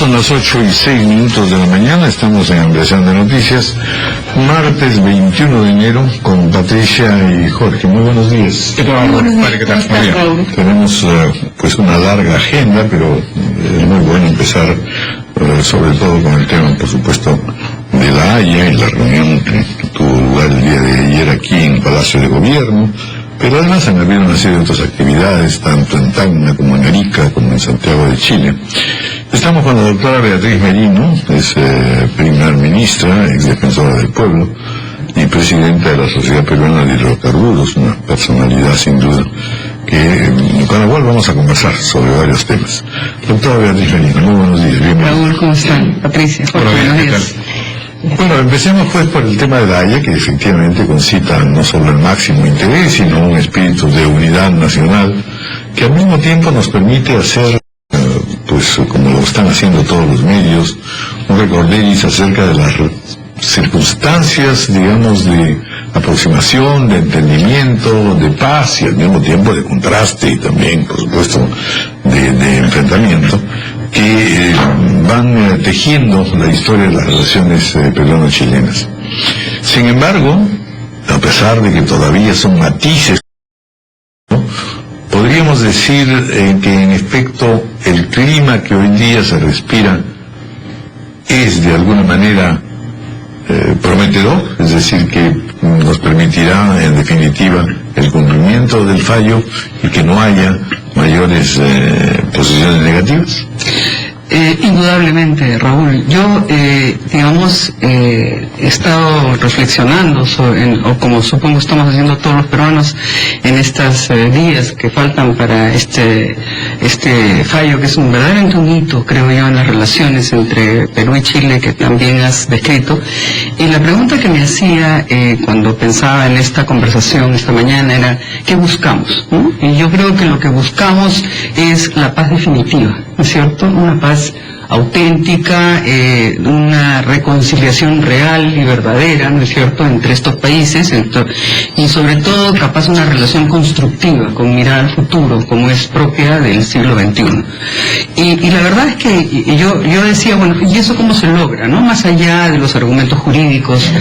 Son las 8:06 de la mañana, estamos en Ampliación de Noticias, martes 21 de enero, con Patricia y Jorge. Muy buenos días. ¿Qué tal? ¿Qué tal? Tenemos pues una larga agenda, pero es muy bueno empezar sobre todo con el tema, por supuesto, de La Haya y la reunión que tuvo lugar el día de ayer aquí en Palacio de Gobierno. Pero además han habido una serie de otras actividades, tanto en Tacna como en Arica, como en Santiago de Chile. Estamos con la doctora Beatriz Merino, es primer ministra, ex defensora del pueblo y presidenta de la Sociedad Peruana de Hidrocarburos, una personalidad sin duda con la cual vamos a conversar sobre varios temas. Doctora Beatriz Merino, muy buenos días, bienvenida. Raúl, ¿cómo están? Patricia, Jorge, buenos días. Bueno, empecemos pues por el tema de La Haya, que efectivamente concita no solo el máximo interés, sino un espíritu de unidad nacional, que al mismo tiempo nos permite hacer, pues como lo están haciendo todos los medios, un recorderis acerca de las circunstancias, digamos, de aproximación, de entendimiento, de paz y al mismo tiempo de contraste y también, por supuesto, de enfrentamiento, que van tejiendo la historia de las relaciones peruano-chilenas. Sin embargo, a pesar de que todavía son matices, ¿no?, podríamos decir que en efecto el clima que hoy día se respira es de alguna manera prometedor, es decir, que nos permitirá en definitiva el cumplimiento del fallo y que no haya mayores posiciones negativas. Indudablemente, Raúl. Yo, he estado reflexionando o como supongo estamos haciendo todos los peruanos en estos días que faltan para este fallo, que es verdaderamente un hito, creo yo, en las relaciones entre Perú y Chile, que también has descrito. Y la pregunta que me hacía cuando pensaba en esta conversación esta mañana era, ¿qué buscamos? ¿No? Y yo creo que lo que buscamos es la paz definitiva, ¿no es cierto? Una paz auténtica, una reconciliación real y verdadera, ¿no es cierto?, entre estos países, y sobre todo capaz una relación constructiva, con mirada al futuro, como es propia del siglo XXI. Y la verdad es que yo decía, bueno, ¿y eso cómo se logra, no? Más allá de los argumentos jurídicos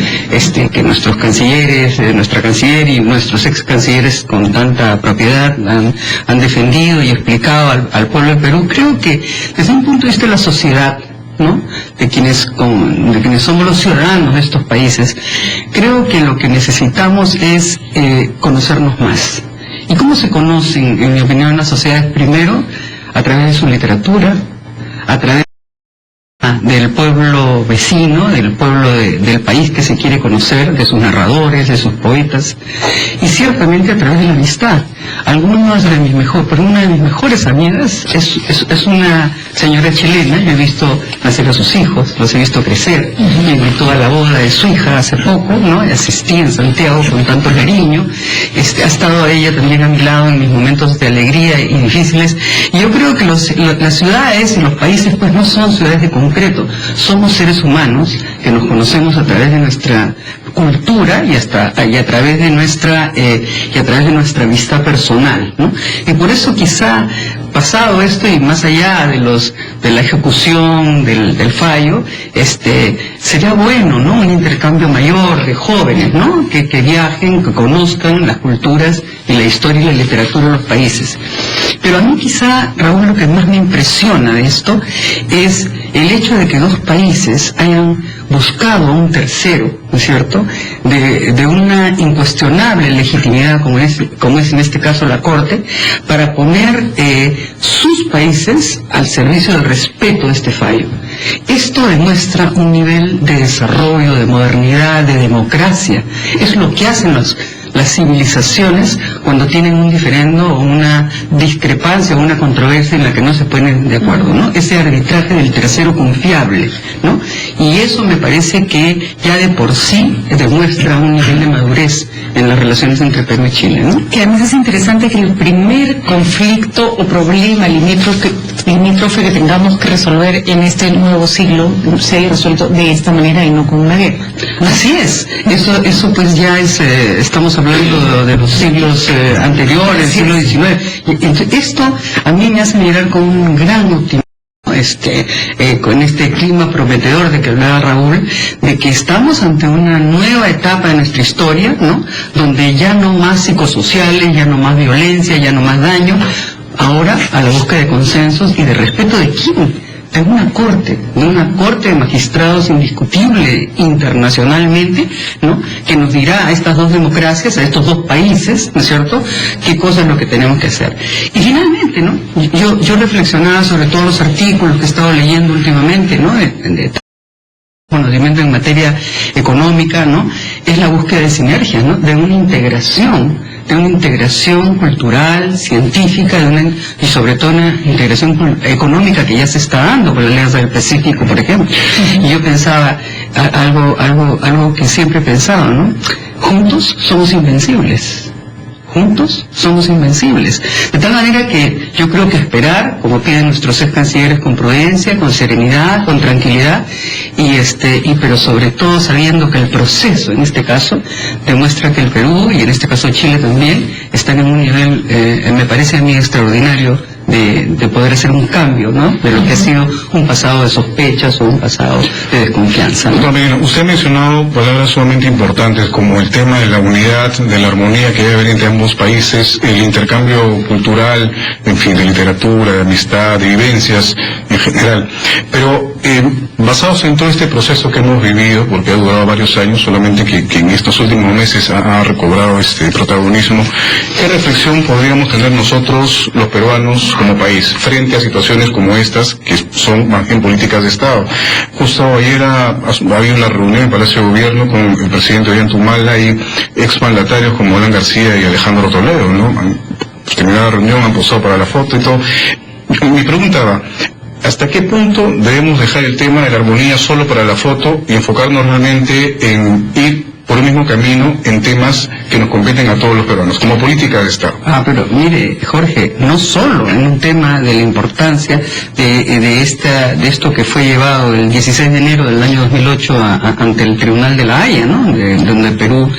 que nuestros cancilleres, nuestra canciller y nuestros ex cancilleres con tanta propiedad han defendido y explicado al pueblo del Perú, creo que desde un punto de vista de la sociedad, ¿no?, de quienes somos los ciudadanos de estos países, creo que lo que necesitamos es conocernos más. ¿Y cómo se conocen, en mi opinión, las sociedades? Primero, a través de su literatura, a través del pueblo vecino, del pueblo del país que se quiere conocer, de sus narradores, de sus poetas, y ciertamente a través de la amistad. Pero una de mis mejores amigas es una señora chilena. Yo he visto nacer a sus hijos, los he visto crecer. Me invitó a la boda de su hija hace poco, ¿no? Asistí en Santiago con tanto cariño. Ha estado ella también a mi lado en mis momentos de alegría y difíciles. Y yo creo que las ciudades y los países pues no son ciudades de concreto, somos seres humanos que nos conocemos a través de nuestra cultura y a través de nuestra amistad personal, ¿no? Y por eso quizá pasado esto y más allá de la ejecución del fallo, sería bueno, ¿no?, un intercambio mayor de jóvenes, ¿no?, que viajen, que conozcan las culturas y la historia y la literatura de los países. Pero a mí quizá, Raúl, lo que más me impresiona de esto es el hecho de que dos países hayan buscado a un tercero, ¿no es cierto?, de una incuestionable legitimidad como es en este caso la Corte, para poner sus países al servicio del respeto de este fallo. Esto demuestra un nivel de desarrollo, de modernidad, de democracia. Es lo que hacen las civilizaciones cuando tienen un diferendo o una discrepancia o una controversia en la que no se ponen de acuerdo, ¿no? Ese arbitraje del tercero confiable, ¿no? Y eso me parece que ya de por sí demuestra un nivel de madurez en las relaciones entre Perú y Chile, ¿no? Que además es interesante que el primer conflicto o problema limítrofe que tengamos que resolver en este nuevo siglo se haya resuelto de esta manera y no con una guerra, ¿no? Así es, eso pues ya es, estamos hablando de los siglos anteriores, siglo XIX. Esto a mí me hace mirar con un gran optimismo con este clima prometedor de que hablaba Raúl, de que estamos ante una nueva etapa de nuestra historia, ¿no? Donde ya no más psicosociales, ya no más violencia, ya no más daño, ahora a la búsqueda de consensos y de respeto de quién. De una corte de magistrados indiscutible internacionalmente, ¿no? Que nos dirá a estas dos democracias, a estos dos países, ¿no es cierto?, qué cosa es lo que tenemos que hacer. Y finalmente, ¿no?, yo reflexionaba sobre todos los artículos que he estado leyendo últimamente, ¿no?, de conocimiento en materia económica, ¿no?, es la búsqueda de sinergias, ¿no?, de una integración cultural, científica, y sobre todo una integración económica que ya se está dando con la Alianza del Pacífico, por ejemplo. Y yo pensaba algo que siempre he pensado, ¿no? Juntos somos invencibles. Juntos somos invencibles. De tal manera que yo creo que esperar, como piden nuestros ex cancilleres, con prudencia, con serenidad, con tranquilidad, pero sobre todo sabiendo que el proceso, en este caso, demuestra que el Perú, y en este caso Chile también, están en un nivel, me parece a mí, extraordinario, de poder hacer un cambio, ¿no?, de lo que ha sido un pasado de sospechas o un pasado de desconfianza, ¿no? También, usted ha mencionado palabras sumamente importantes como el tema de la unidad, de la armonía que debe haber entre ambos países, el intercambio cultural, en fin, de literatura, de amistad, de vivencias en general. Pero basados en todo este proceso que hemos vivido, porque ha durado varios años, solamente que en estos últimos meses ha recobrado este protagonismo, ¿qué reflexión podríamos tener nosotros, los peruanos, como país, frente a situaciones como estas, que son más bien políticas de Estado? Justo ayer había una reunión en el Palacio de Gobierno con el presidente Ollanta y exmandatarios como Alan García y Alejandro Toledo, ¿no? Terminada la reunión, han posado para la foto y todo. Mi pregunta va: ¿hasta qué punto debemos dejar el tema de la armonía solo para la foto y enfocarnos realmente en ir por el mismo camino en temas que nos competen a todos los peruanos, como política de Estado? Pero mire, Jorge, no solo en un tema de la importancia de esto que fue llevado el 16 de enero del año 2008 ante el Tribunal de La Haya, ¿no?, donde Perú,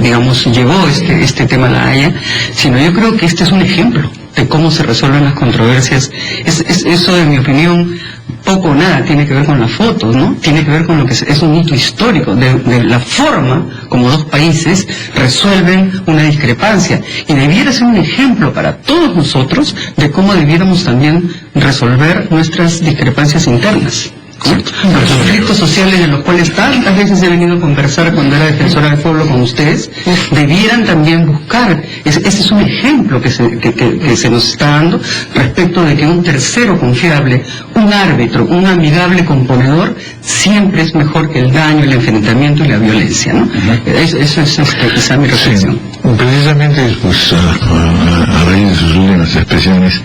digamos, llevó este tema a La Haya, sino yo creo que este es un ejemplo de cómo se resuelven las controversias. Eso, en mi opinión, poco o nada tiene que ver con las fotos, ¿no? Tiene que ver con lo que es un hito histórico, de la forma como dos países resuelven una discrepancia. Y debiera ser un ejemplo para todos nosotros de cómo debiéramos también resolver nuestras discrepancias internas. Los conflictos sociales de los cuales tantas veces he venido a conversar cuando era defensora del pueblo con ustedes, debieran también buscar, ese es un ejemplo que se nos está dando respecto de que un tercero confiable, un árbitro, un amigable componedor, siempre es mejor que el daño, el enfrentamiento y la violencia, ¿no? Eso es quizá mi reflexión. Sí, precisamente, pues, a raíz de sus últimas expresiones,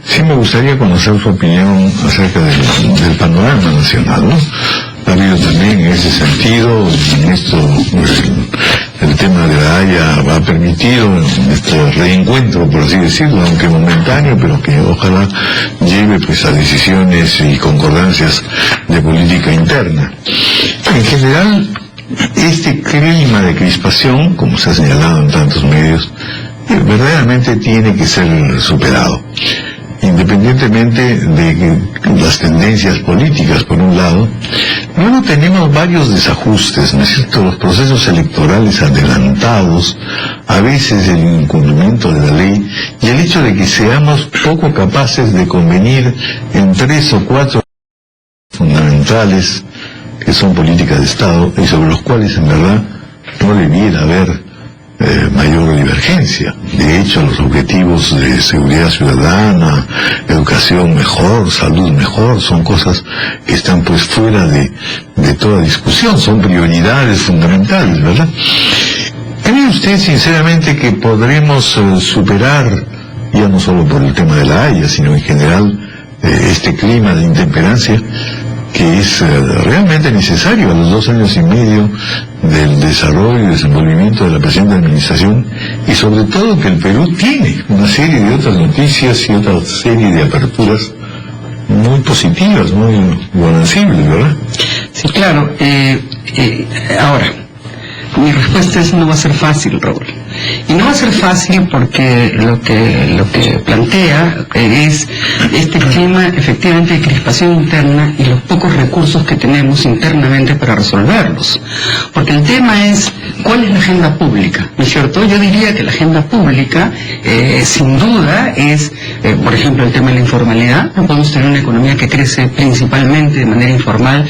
sí me gustaría conocer su opinión acerca del panorama nacional, ¿no? Ha habido también en ese sentido, en esto, el tema de La Haya ha permitido este reencuentro, por así decirlo, aunque momentáneo, pero que ojalá lleve pues a decisiones y concordancias de política interna. En general, este clima de crispación, como se ha señalado en tantos medios, verdaderamente tiene que ser superado, independientemente de las tendencias políticas, por un lado. Luego tenemos varios desajustes, ¿no es cierto? Los procesos electorales adelantados, a veces el incumplimiento de la ley, y el hecho de que seamos poco capaces de convenir en 3 o 4 fundamentales, que son políticas de Estado, y sobre los cuales en verdad no debiera haber mayor divergencia. De hecho, los objetivos de seguridad ciudadana, educación mejor, salud mejor, son cosas que están pues fuera de toda discusión, son prioridades fundamentales, ¿verdad? ¿Cree usted sinceramente que podremos superar, ya no solo por el tema de La Haya, sino en general, este clima de intemperancia que es realmente necesario a los 2 años y medio del desarrollo y desenvolvimiento de la presente administración, y sobre todo que el Perú tiene una serie de otras noticias y otra serie de aperturas muy positivas, muy bonancibles, ¿verdad? Sí, claro. Ahora, mi respuesta no va a ser fácil, Raúl. Y no va a ser fácil porque lo que plantea es este clima efectivamente de crispación interna y los pocos recursos que tenemos internamente para resolverlos. Porque el tema es, ¿cuál es la agenda pública? ¿No es cierto? Yo diría que la agenda pública, sin duda, es, por ejemplo, el tema de la informalidad. No podemos tener una economía que crece principalmente de manera informal,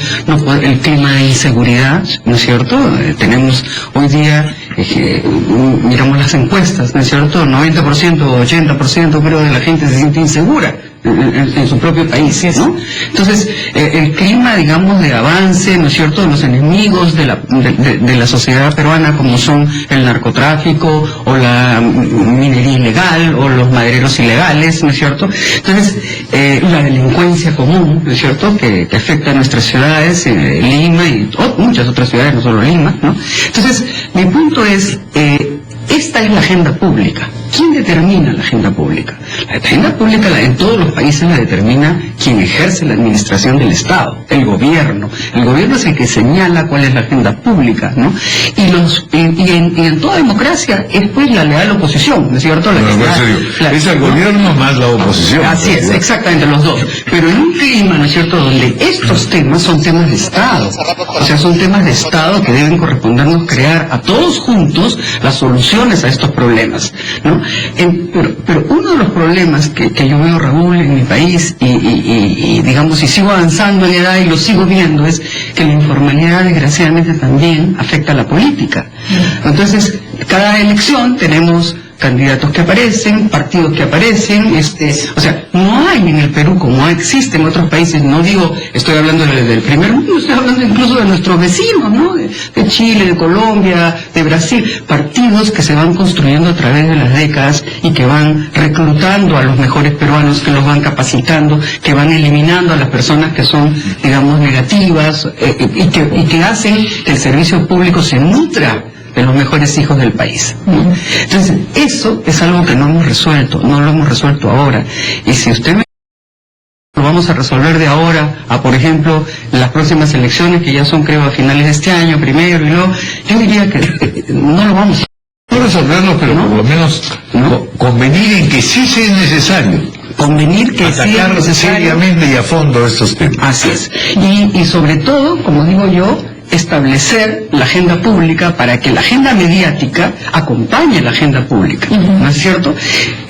el clima de inseguridad, ¿no es cierto? Tenemos hoy día, miramos las encuestas, ¿no es cierto? 90% o 80% creo de la gente se siente insegura en su propio país, ¿no? Entonces, el clima, digamos, de avance, ¿no es cierto?, de los enemigos de la sociedad peruana, como son el narcotráfico, o la minería ilegal, o los madereros ilegales, ¿no es cierto? Entonces, la delincuencia común, ¿no es cierto?, que afecta a nuestras ciudades, Lima y muchas otras ciudades, no solo Lima, ¿no? Entonces, mi punto es, esta es la agenda pública. ¿Quién determina la agenda pública? La agenda pública en todos los países la determina quien ejerce la administración del Estado, el gobierno. El gobierno es el que señala cuál es la agenda pública, ¿no? Y en toda democracia es pues la leal oposición, ¿no es cierto? Es el gobierno más la oposición. Así es, exactamente, los dos. Pero en un clima, ¿no es cierto?, donde estos temas son temas de Estado. O sea, son temas de Estado que deben correspondernos crear a todos juntos las soluciones a estos problemas, ¿no? Pero uno de los problemas que yo veo, Raúl, en mi país, y digamos, y sigo avanzando en edad y lo sigo viendo, es que la informalidad desgraciadamente también afecta a la política. Entonces, cada elección tenemos candidatos que aparecen, partidos que aparecen, o sea, no hay en el Perú como existe en otros países, no digo, estoy hablando del primer mundo, estoy hablando incluso de nuestros vecinos, ¿no? De Chile, de Colombia, de Brasil, partidos que se van construyendo a través de las décadas y que van reclutando a los mejores peruanos, que los van capacitando, que van eliminando a las personas que son, digamos, negativas, y que hacen que el servicio público se nutra de los mejores hijos del país, ¿no? Entonces, eso es algo que no hemos resuelto, no lo hemos resuelto ahora. Y si usted me lo vamos a resolver de ahora a, por ejemplo, las próximas elecciones, que ya son, creo, a finales de este año, primero y luego, yo diría que no lo vamos a No resolverlo, pero por lo menos convenir en que sí sea necesario. Convenir que sea necesario seriamente y a fondo estos temas. Así es. Y sobre todo, como digo yo, establecer la agenda pública para que la agenda mediática acompañe la agenda pública, ¿no es cierto?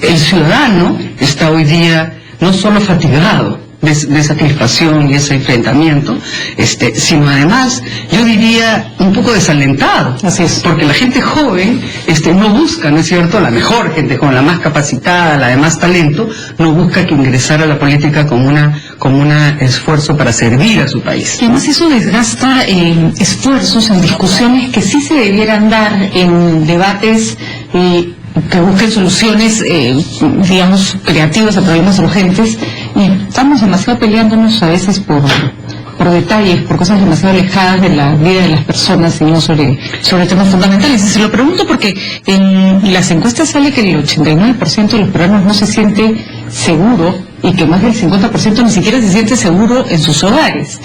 El ciudadano está hoy día no solo fatigado de esa crispación y ese enfrentamiento, sino además, yo diría, un poco desalentado. Así es. Porque la gente joven no busca, ¿no es cierto?, la mejor gente, con la más capacitada, la de más talento, no busca que ingresar a la política como un esfuerzo para servir a su país. Y además eso desgasta esfuerzos en discusiones que sí se debieran dar en debates que busquen soluciones, digamos, creativas a problemas urgentes, y estamos demasiado peleándonos a veces por detalles, por cosas demasiado alejadas de la vida de las personas y no sobre temas fundamentales. Y se lo pregunto porque en las encuestas sale que el 89% de los peruanos no se siente seguro y que más del 50% ni siquiera se siente seguro en sus hogares.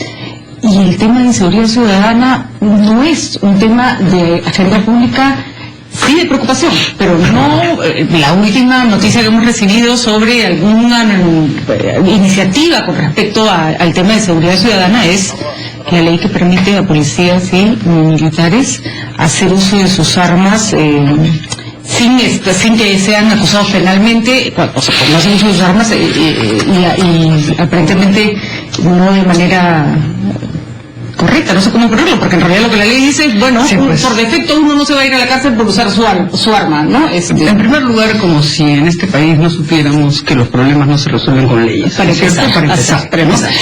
Y el tema de inseguridad ciudadana no es un tema de agenda pública, sí de preocupación, pero no la última noticia que hemos recibido sobre alguna iniciativa con respecto al tema de seguridad ciudadana es la ley que permite a policías y militares hacer uso de sus armas sin que sean acusados penalmente, o sea, no hacen uso de sus armas y aparentemente no de manera correcta, no sé cómo ponerlo, porque en realidad lo que la ley dice es, bueno, sí, pues, por defecto uno no se va a ir a la cárcel por usar su arma, ¿no? En primer lugar, como si en este país no supiéramos que los problemas no se resuelven con leyes. Para empezar.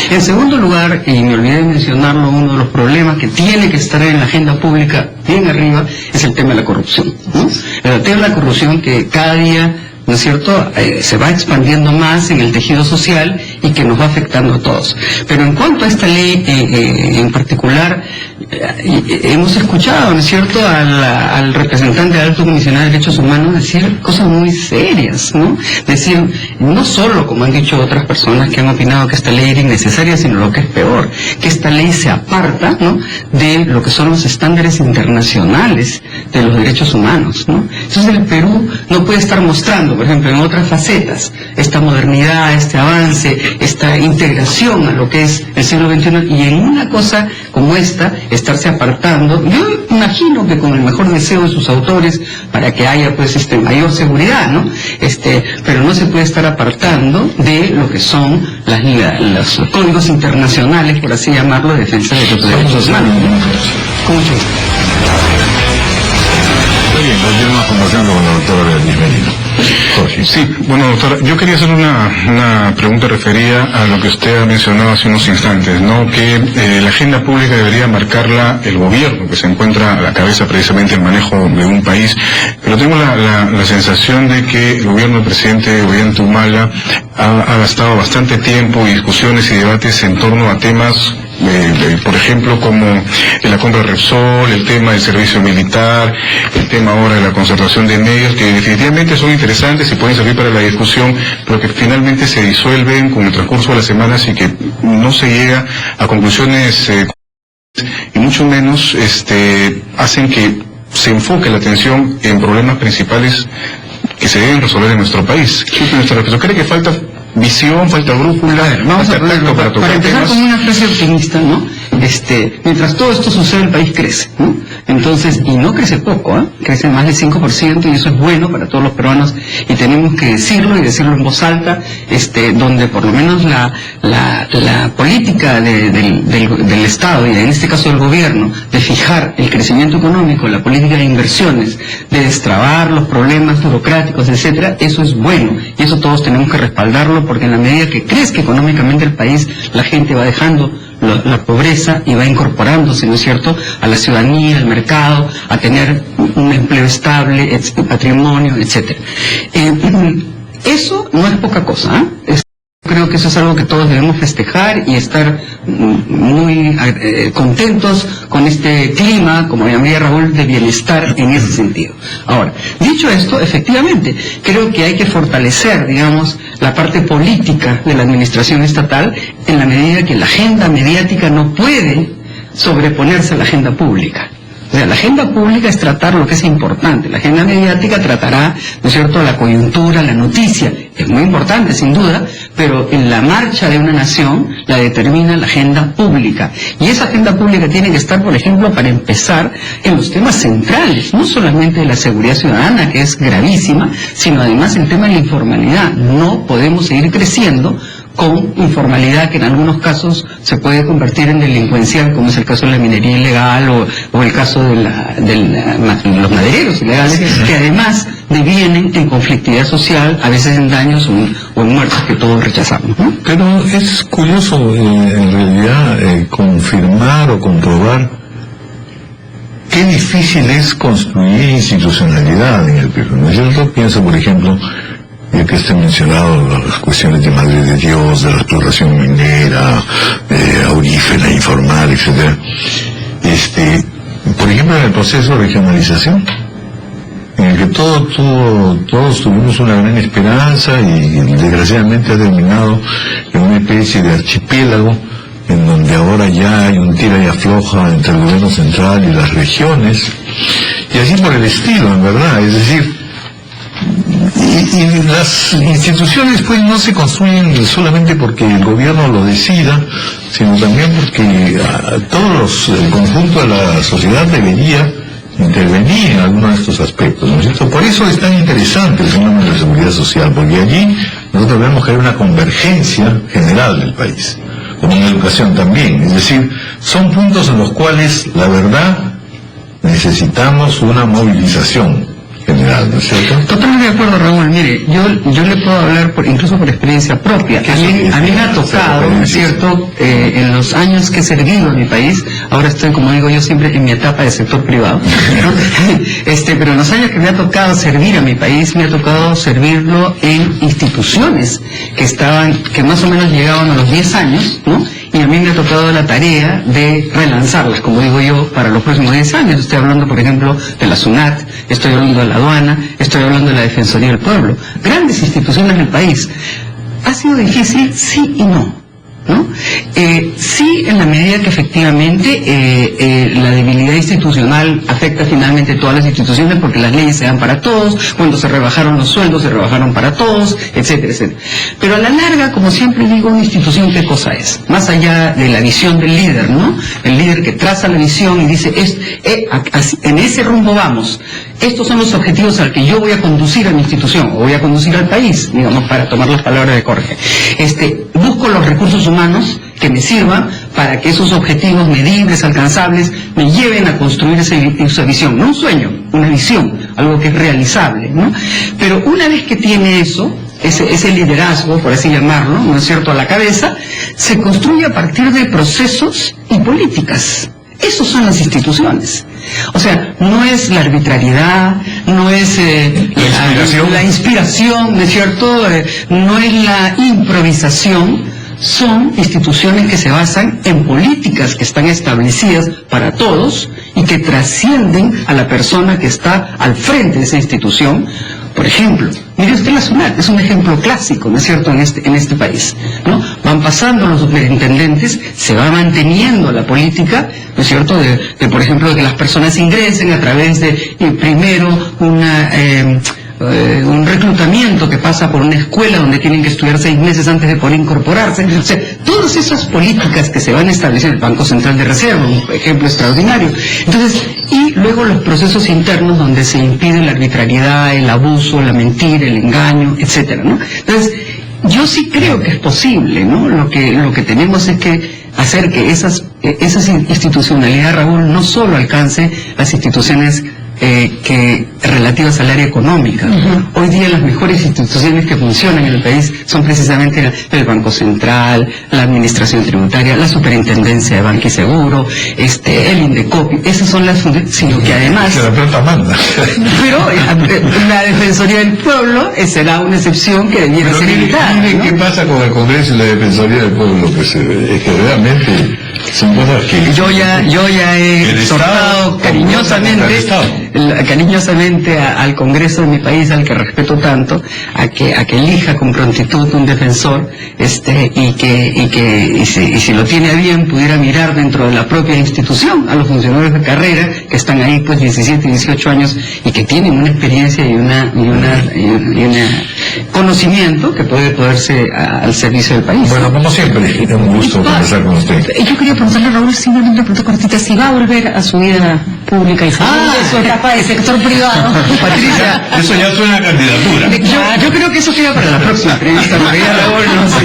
En segundo lugar, y me olvidé de mencionarlo, uno de los problemas que tiene que estar en la agenda pública bien arriba es el tema de la corrupción, ¿no? El tema de la corrupción que cada día, ¿no es cierto?, se va expandiendo más en el tejido social y que nos va afectando a todos. Pero en cuanto a esta ley en particular, hemos escuchado, ¿no es cierto?, al representante del Alto Comisionado de Derechos Humanos decir cosas muy serias, ¿no? Decir, no solo, como han dicho otras personas que han opinado que esta ley era innecesaria, sino lo que es peor, que esta ley se aparta, ¿no?, de lo que son los estándares internacionales de los derechos humanos, ¿no? Entonces el Perú no puede estar mostrando, por ejemplo, en otras facetas, esta modernidad, este avance, esta integración a lo que es el siglo XXI, y en una cosa como esta, estarse apartando. Yo imagino que con el mejor deseo de sus autores, para que haya pues mayor seguridad, ¿no? Pero no se puede estar apartando de lo que son los códigos internacionales, por así llamarlo, de defensa de los derechos humanos. Con mucho gusto. Muy bien, continuamos conversando con la doctora Beatriz Merino. Jorge. Sí, bueno, doctora, yo quería hacer una pregunta referida a lo que usted ha mencionado hace unos instantes, ¿no? Que la agenda pública debería marcarla el gobierno, que se encuentra a la cabeza precisamente del manejo de un país, pero tengo la sensación de que el gobierno del presidente Ollanta ha gastado bastante tiempo y discusiones y debates en torno a temas por ejemplo, como la compra de Repsol, el tema del servicio militar, el tema ahora de la concentración de medios, que definitivamente son interesantes y pueden servir para la discusión, pero que finalmente se disuelven con el transcurso de las semanas y que no se llega a conclusiones y mucho menos hacen que se enfoque la atención en problemas principales que se deben resolver en nuestro país. ¿Cree que falta visión, falta brújula? Vamos a ponerlo, para empezar con una frase optimista, ¿no? Mientras todo esto sucede, el país crece, ¿no? Entonces, y no crece poco, ¿eh? Crece más del 5%, y eso es bueno para todos los peruanos, y tenemos que decirlo, y decirlo en voz alta, donde por lo menos la política del Estado, y en este caso del gobierno, de fijar el crecimiento económico, la política de inversiones, de destrabar los problemas burocráticos, etcétera, eso es bueno, y eso todos tenemos que respaldarlo, porque en la medida que crezca económicamente el país, la gente va dejando la pobreza y va incorporándose, ¿no es cierto?, a la ciudadanía, al mercado, a tener un empleo estable, patrimonio, etcétera. Eso no es poca cosa, ¿eh? Creo que eso es algo que todos debemos festejar y estar muy contentos con este clima, como llamaría Raúl, de bienestar en ese sentido. Ahora, dicho esto, efectivamente, creo que hay que fortalecer, digamos, la parte política de la administración estatal en la medida que la agenda mediática no puede sobreponerse a la agenda pública. O sea, la agenda pública es tratar lo que es importante. La agenda mediática tratará, ¿no es cierto?, la coyuntura, la noticia. Es muy importante, sin duda, pero en la marcha de una nación la determina la agenda pública. Y esa agenda pública tiene que estar, por ejemplo, para empezar, en los temas centrales, no solamente de la seguridad ciudadana, que es gravísima, sino además el tema de la informalidad. No podemos seguir creciendo con informalidad que en algunos casos se puede convertir en delincuencial, como es el caso de la minería ilegal o el caso de los madereros ilegales, que además devienen en conflictividad social, a veces en daños o en muertes que todos rechazamos, ¿no? Pero es curioso, en realidad, confirmar o comprobar qué difícil es construir institucionalidad en el Perú, ¿no es cierto? Pienso, por ejemplo, ya que estén mencionado las cuestiones de Madre de Dios, de la exploración minera, aurífera, informal, etcétera. Por ejemplo, en el proceso de regionalización, en el que todos tuvimos una gran esperanza y desgraciadamente ha terminado en una especie de archipiélago en donde ahora ya hay un tira y afloja entre el gobierno central y las regiones, y así por el estilo, en verdad. Es decir, y las instituciones pues no se construyen solamente porque el gobierno lo decida, sino también porque el conjunto de la sociedad debería intervenir en algunos de estos aspectos, ¿no es cierto? Por eso es tan interesante el fenómeno de la seguridad social, porque allí nosotros vemos que hay una convergencia general del país, como en la educación también. Es decir, son puntos en los cuales, la verdad, necesitamos una movilización general, ¿no es cierto? Totalmente de acuerdo, Raúl. Mire, yo le puedo hablar incluso por experiencia propia. A mí me ha tocado, ¿no es cierto?, en los años que he servido en mi país, ahora estoy, como digo yo siempre, en mi etapa de sector privado, ¿no? Pero en los años que me ha tocado servir a mi país, me ha tocado servirlo en instituciones que más o menos llegaban a los 10 años, ¿no?, y y a mí me ha tocado la tarea de relanzarlas, como digo yo, para los próximos 10 años. Estoy hablando, por ejemplo, de la SUNAT, estoy hablando de la aduana, estoy hablando de la Defensoría del Pueblo, grandes instituciones del país. Ha sido difícil, sí y no. ¿No? Sí, en la medida que efectivamente la debilidad institucional afecta finalmente todas las instituciones, porque las leyes se dan para todos, cuando se rebajaron los sueldos se rebajaron para todos, etcétera, etcétera. Pero a la larga, como siempre digo, una institución, ¿qué cosa es? Más allá de la visión del líder, ¿no? El líder que traza la visión y dice, en ese rumbo vamos, estos son los objetivos al que yo voy a conducir a mi institución, o voy a conducir al país, digamos, para tomar las palabras de Jorge. Busco los recursos humanos que me sirvan para que esos objetivos medibles, alcanzables, me lleven a construir esa visión. No un sueño, una visión, algo que es realizable, ¿no? Pero una vez que tiene eso, ese liderazgo, por así llamarlo, ¿no es cierto?, a la cabeza, se construye a partir de procesos y políticas. Esos son las instituciones. O sea, no es la arbitrariedad, no es la inspiración, ¿no es cierto?, no es la improvisación. Son instituciones que se basan en políticas que están establecidas para todos y que trascienden a la persona que está al frente de esa institución. Por ejemplo, mire usted la SUNAT, es un ejemplo clásico, ¿no es cierto?, en este país, ¿no? Van pasando los superintendentes, se va manteniendo la política, ¿no es cierto?, de por ejemplo, de que las personas ingresen a través de, primero, un reclutamiento que pasa por una escuela donde tienen que estudiar 6 meses antes de poder incorporarse. O sea, todas esas políticas que se van a establecer, el Banco Central de Reserva, un ejemplo extraordinario. Entonces, y luego los procesos internos donde se impide la arbitrariedad, el abuso, la mentira, el engaño, etcétera, ¿no? Entonces, yo sí creo que es posible, ¿no? Lo que tenemos es que hacer que esa institucionalidad, Raúl, no solo alcance las instituciones relativas al área económica. Hoy día las mejores instituciones que funcionan en el país son precisamente el Banco Central, la Administración Tributaria, la Superintendencia de Banca y Seguro, el INDECOPI. Esas son las funciones, sino que además... Que la plata manda. Pero la Defensoría del Pueblo será una excepción que debiera ser evitada. Miren, ¿no? ¿Qué pasa con el Congreso y la Defensoría del Pueblo? Pues es que realmente son cosas que... Yo ya he exhortado cariñosamente al Congreso de mi país, al que respeto tanto, a que elija con prontitud un defensor, y si lo tiene a bien, pudiera mirar dentro de la propia institución a los funcionarios de carrera que están ahí pues 17, 18 años y que tienen una experiencia y un conocimiento que puede ponerse al servicio del país. Bueno, como siempre, es un gusto conversar con usted. Yo quería preguntarle a Raúl, simplemente una pregunta cortita, si va a volver a su vida pública y su etapa de sector privado. Patricia, eso ya suena a candidatura. Yo creo que eso queda para la próxima entrevista, porque ya Raúl no sé.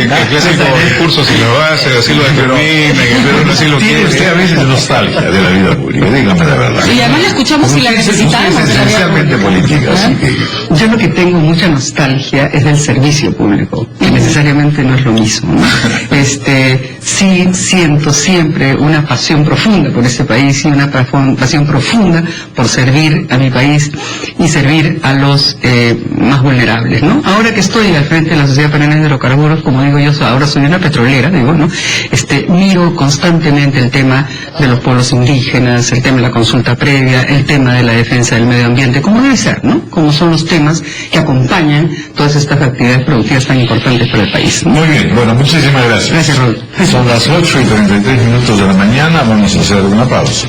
El clásico discurso, si lo hace, así lo determina, pero así lo tiene quiere. usted a veces nostalgia de la vida pública, dígame la verdad. Y además la escuchamos y la necesitamos. Es esencialmente política, así que... Yo lo que tengo mucha nostalgia es del servicio público, que necesariamente no es lo mismo, ¿no? Sí siento siempre una pasión profunda por este país y una pasión profunda por servir a mi país y servir a los más vulnerables, ¿no? Ahora que estoy al frente de la Sociedad Panameña de Hidrocarburos, como digo yo, ahora soy una petrolera, digo, ¿no? Miro constantemente el tema de los pueblos indígenas, el tema de la consulta previa, el tema de la defensa del medio ambiente, como debe ser, ¿no? Como son los temas que acompañan todas estas actividades productivas tan importantes para el país, ¿no? Muy bien, bueno, muchísimas gracias. Gracias, Raúl. Son las 8:33 de la mañana, vamos a hacer una pausa.